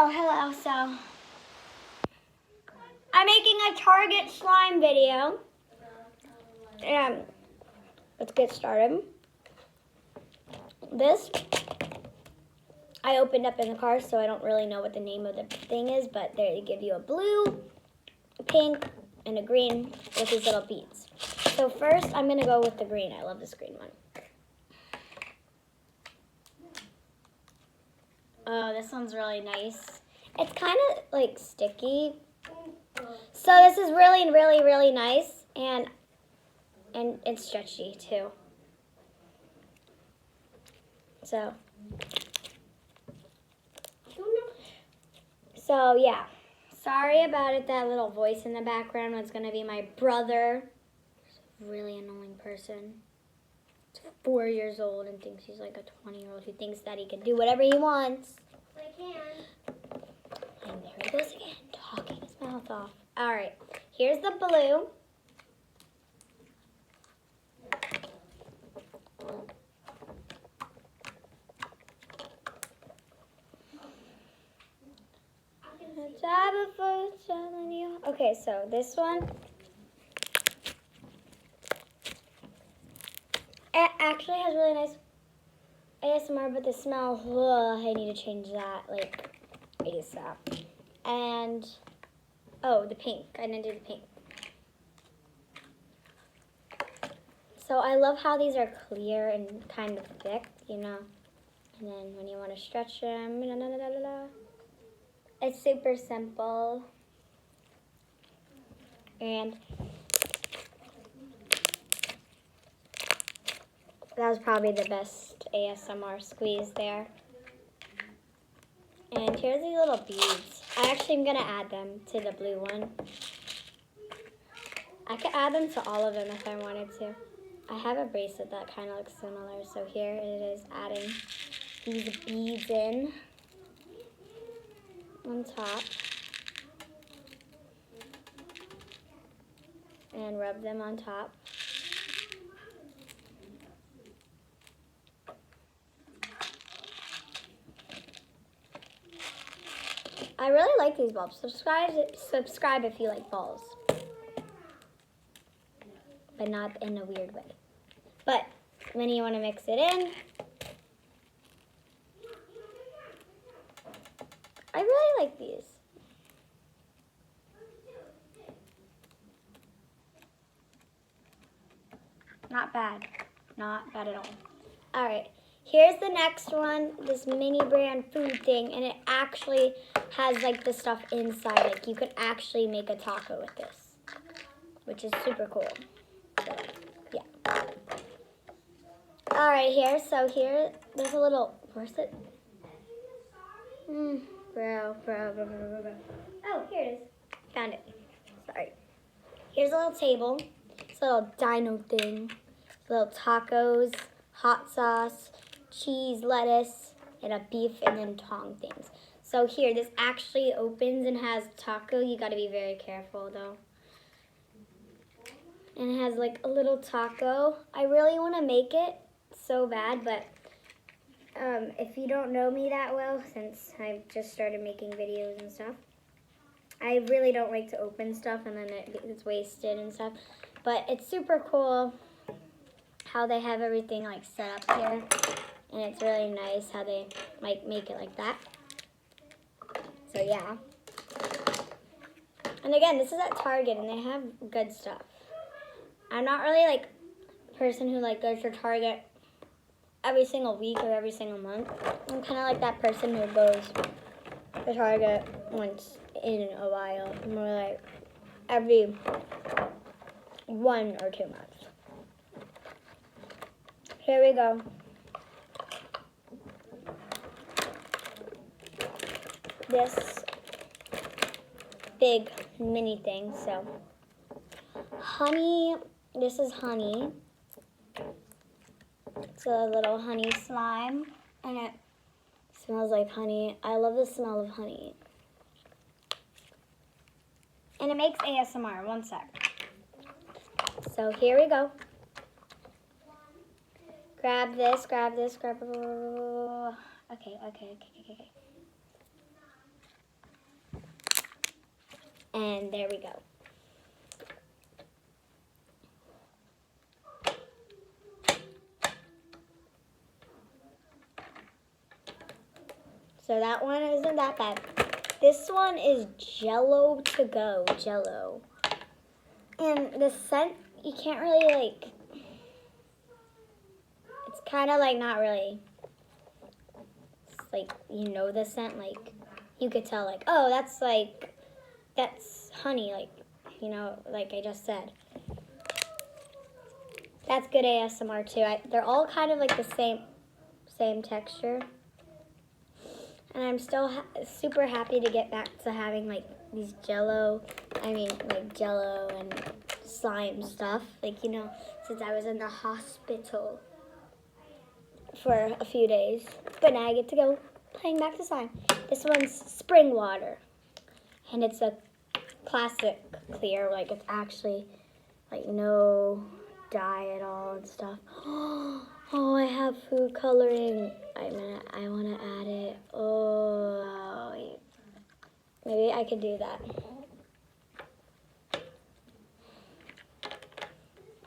Oh, hello. So, I'm making a Target slime video. Let's get started. This, I opened up in the car, so I don't really know what the name of the thing is, but they give you a blue, a pink, and a green with these little beads. So first, I'm going to go with the green. I love this green one. Oh, this one's really nice. It's kind of like sticky. So this is really, really, really nice, and it's stretchy too. So yeah. Sorry about it. That little voice in the background was gonna be my brother. He's a really annoying person. He's 4 years old and thinks he's like a 20-year-old who thinks that he can do whatever he wants. I can. And there he goes again, talking his mouth off. All right, here's the blue. Okay, so this one. It actually has really nice ASMR, but the smell, I need to change that, like, ASAP. And, oh, the pink. I didn't do the pink. So I love how these are clear and kind of thick, you know. And then when you want to stretch them, it's super simple. And that was probably the best ASMR squeeze there. And here's these little beads. I actually am going to add them to the blue one. I could add them to all of them if I wanted to. I have a bracelet that kind of looks similar, so here it is adding these beads in on top. And rub them on top. I really like these bulbs. Subscribe if you like balls. But not in a weird way. But when you want to mix it in, I really like these. Not bad. Not bad at all. All right. Here's the next one, this mini brand food thing, and it actually has like the stuff inside. Like you could actually make a taco with this, which is super cool. So, yeah. All right, here, there's a little, where's it? Bro. Oh, here it is. Found it. Sorry. Here's a little table. It's a little dino thing. Little tacos, hot sauce, cheese, lettuce, and a beef and then tong things. So here, this actually opens and has taco. You gotta be very careful though. And it has like a little taco. I really wanna make it so bad, but if you don't know me that well, since I've just started making videos and stuff, I really don't like to open stuff and then it gets wasted and stuff. But it's super cool how they have everything like set up here, and it's really nice how they like make it like that. So yeah. And again, this is at Target and they have good stuff. I'm not really like a person who like goes to Target every single week or every single month. I'm kind of like that person who goes to Target once in a while, more like every 1 or 2 months. Here we go. This big mini thing. So, honey, this is honey. It's a little honey slime, and it smells like honey. I love the smell of honey. And it makes ASMR. One sec. So here we go. Grab this, grab. Okay. And there we go. So that one isn't that bad. This one is Jello to go, Jello. And the scent, you can't really like, it's kind of like not really, it's like, you know the scent, like, you could tell like, oh, that's honey, like, you know, like I just said. That's good ASMR too. They're all kind of like the same texture. And I'm still super happy to get back to having like these Jello and slime stuff. Like, you know, since I was in the hospital for a few days. But now I get to go playing back to slime. This one's Spring Water. And it's a classic clear, like it's actually like no dye at all and stuff. Oh, I have food coloring. I want to add it. Oh, maybe I could do that.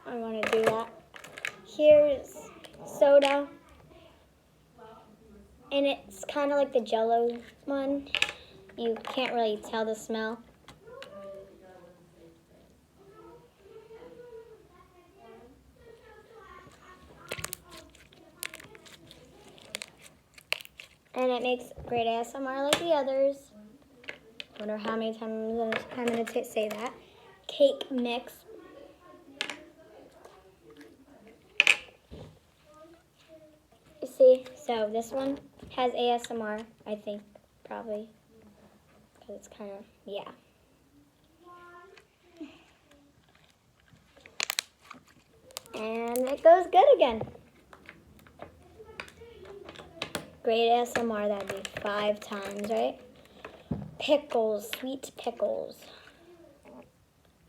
I want to do that. Here's soda. And it's kind of like the Jello one. You can't really tell the smell. And it makes great ASMR like the others. I wonder how many times I'm going to say that. Cake mix. You see, so this one has ASMR, I think, probably. Because it's kind of, yeah. And it goes good again. Great ASMR, that'd be 5 times, right? Pickles, sweet pickles.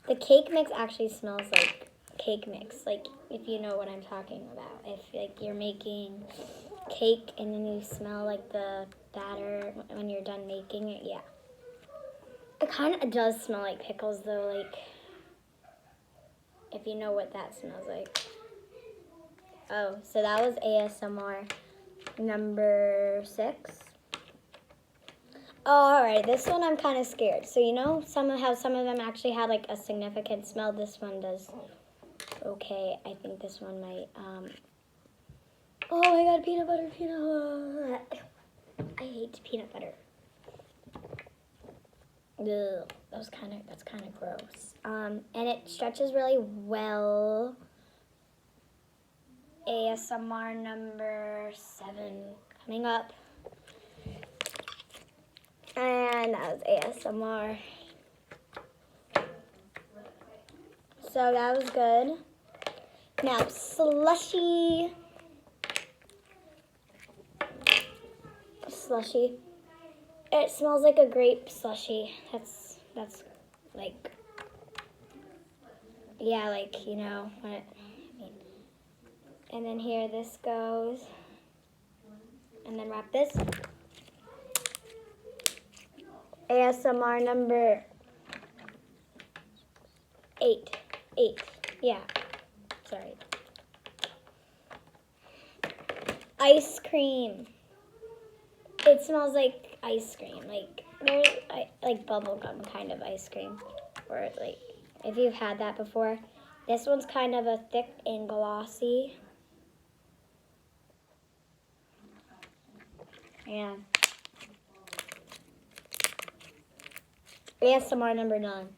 The cake mix actually smells like cake mix, like if you know what I'm talking about. If like you're making cake and then you smell like the batter when you're done making it, yeah. It kind of does smell like pickles though, like if you know what that smells like. Oh, so that was ASMR number 6. Oh, all right, this one I'm kind of scared. So you know how some of them actually had like a significant smell? This one does okay. I think this one might, oh my God, peanut butter. I hate peanut butter. Ugh, that's kind of gross. And it stretches really well. ASMR number 7 coming up. And that was ASMR. So that was good. Now slushy. It smells like a grape slushy. That's like, yeah, like, you know what I mean. And then here this goes. And then wrap this. ASMR number 8. Yeah. Sorry. Ice cream. It smells like ice cream, like bubblegum kind of ice cream. Or like, if you've had that before. This one's kind of a thick and glossy. Yeah. ASMR number 9.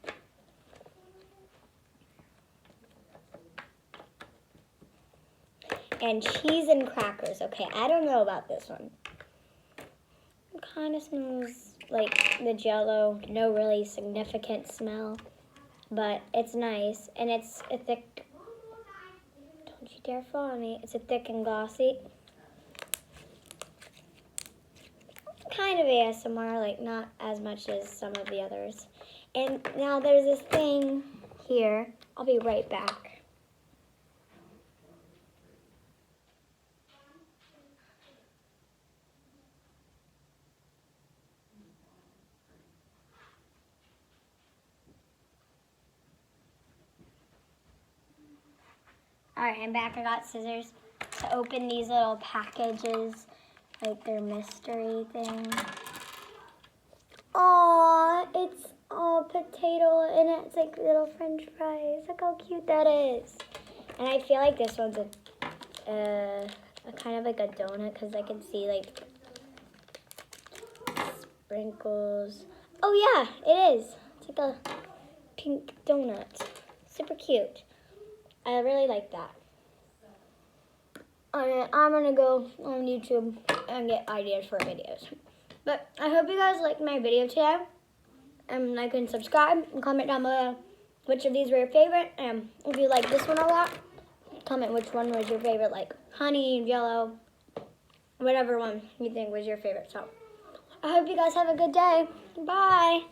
And cheese and crackers. Okay, I don't know about this one. It kind of smells like the Jello. No really significant smell. But it's nice. And it's a thick... Don't you dare fall on me. It's a thick and glossy. Kind of ASMR, like not as much as some of the others. And now there's this thing here. I'll be right back. Alright, I'm back. I got scissors to open these little packages, like their mystery thing. Aww, it's all potato and it's like little french fries. Look how cute that is. And I feel like this one's a kind of like a donut because I can see like sprinkles. Oh yeah, it is. It's like a pink donut. Super cute. I really like that. I'm gonna go on YouTube and get ideas for videos. But I hope you guys liked my video today. And like and subscribe and comment down below which of these were your favorite. And if you like this one a lot, comment which one was your favorite, like honey, yellow, whatever one you think was your favorite. So I hope you guys have a good day. Bye.